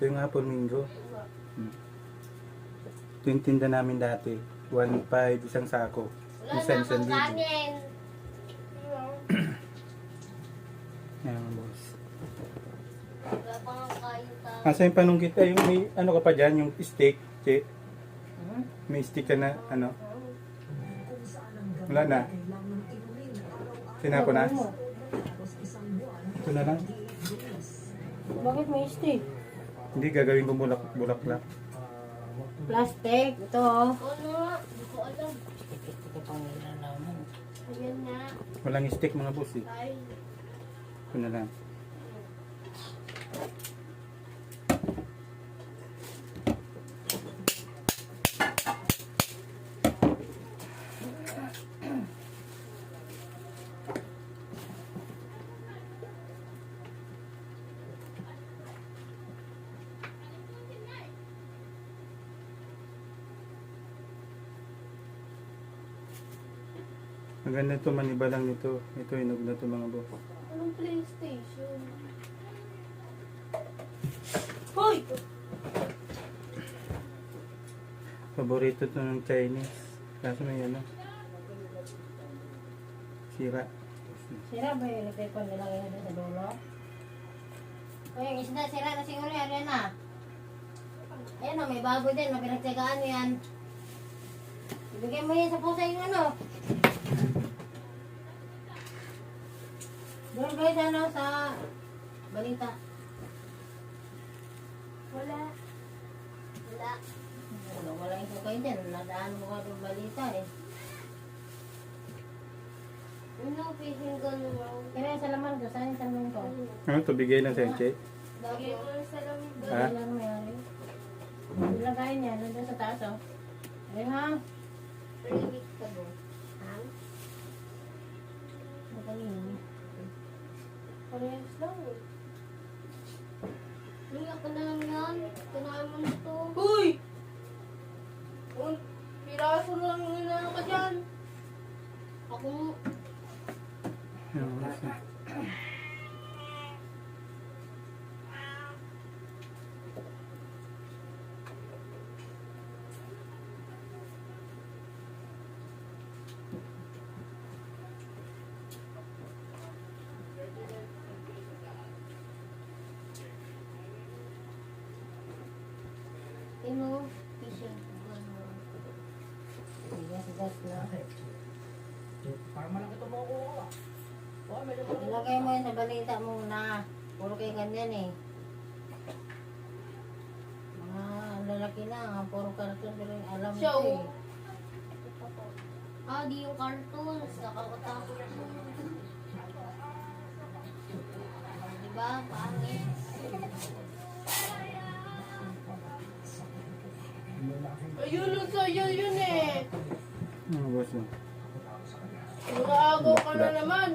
Ito yung apple mango. Ito yung tinda namin dati. 1.5 isang sako. Isang libo. Ayan, boss. Asa yung panunggit? Ay, yung may ano ka pa dyan? Yung steak, che? May steak ka na, ano? Wala na. Tinapon na? Ito na lang. Bakit may steak? Hindi, gagawin ko bulaklak. Plastic. Ito oh. Hindi ko alam. Ito pang nilalaman. Ayan nga. Walang steak mga boss eh. Ay. Ito na lang. Maganda ito, manibalang nito. Ito, inog na ito mga boss. Anong PlayStation? Hoy! Paborito ito ng Chinese. Kaso may ano. Sira. Sira ba yung nagtipon nila ngayon sa dulo? O yung isda, sira na siguro yan. Yan na. Ayan o, may baboy din. Mapinagtsagaan mo yan. Ibigay mo yan sa pusa yung ano. Doon guys, ano, sa balita. Wala. Wala. Wala ito kayo dyan. Nadaan mo ka doon balita eh. Ano, fishing gun mo? Kaya sa laman ko, saan yung salaman ko? Ano ito, bigay lang sa Che? Lagay mo sa lamin doon. Ha? Ilan mo yan eh. Ilagay niya, nandun sa taas oh. Ayun ha. 3 weeks ago. Ha? Matalino. Parehas lang eh. Luya ka na lang yan. Kinain mo na ito. Uy! Uy! Piraso lang yung inano ka dyan. Ako mo. Ayan, boss. Ino, fishing gun mo. Gas na. Parang malaki ito mo ako. Ilagay mo yan sa balita muna. Puro kayo ganyan eh. Mga lalaki na, puro karton pero alam mo Siya, ito eh. Ah, di yung cartoons. Nakakatakot. Diba? Pangit. Ayun, sa'yo yun eh. Ano boss yun? Nakaagaw ka na naman.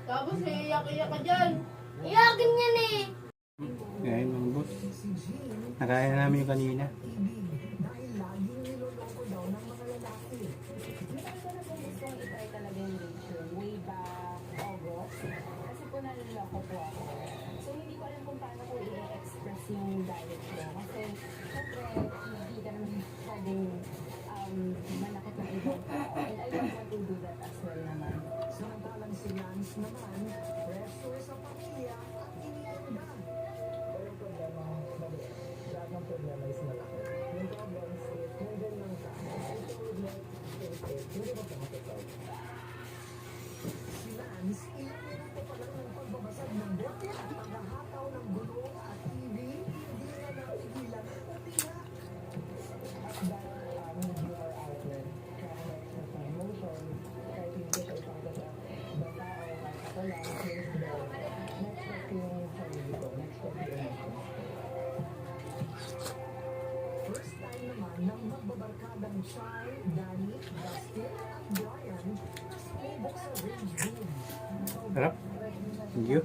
Tapos iiyak-iyak ka dyan. Iyakin yan eh. Ayan mga boss. Nakain na namin yung kanina. Way back August. Kasi po naliloko po ako. So hindi ko alam kung paano ko i-express yung diet ko. Kasi syempre hindi ka naman pwedeng manakit ng ibang tao. And I don't want to do that as well naman. Samantalang si Lance naman, pressure sa pamilya at iniinda. Walang problema, lahat ng problema is malaki. Yung problems is, nandyan lang ka. Ito would like to face it, hindi mo pamatatag. Si Lance, ilang minuto pa lang ng pagbabasag ng bote at paghahataw ng gulong at TV, hindi na napigilan ang umiyak. Dahil you are outlet, kaya express my emotion, kahit hindi ko siya ipakita sa tao, ako lang, here's the next step yung sarili ko, next step yung first time naman nang magbabarkadang Chai, Danny, Dustin at Brian na sumubok sa range room. Harap. Thank you.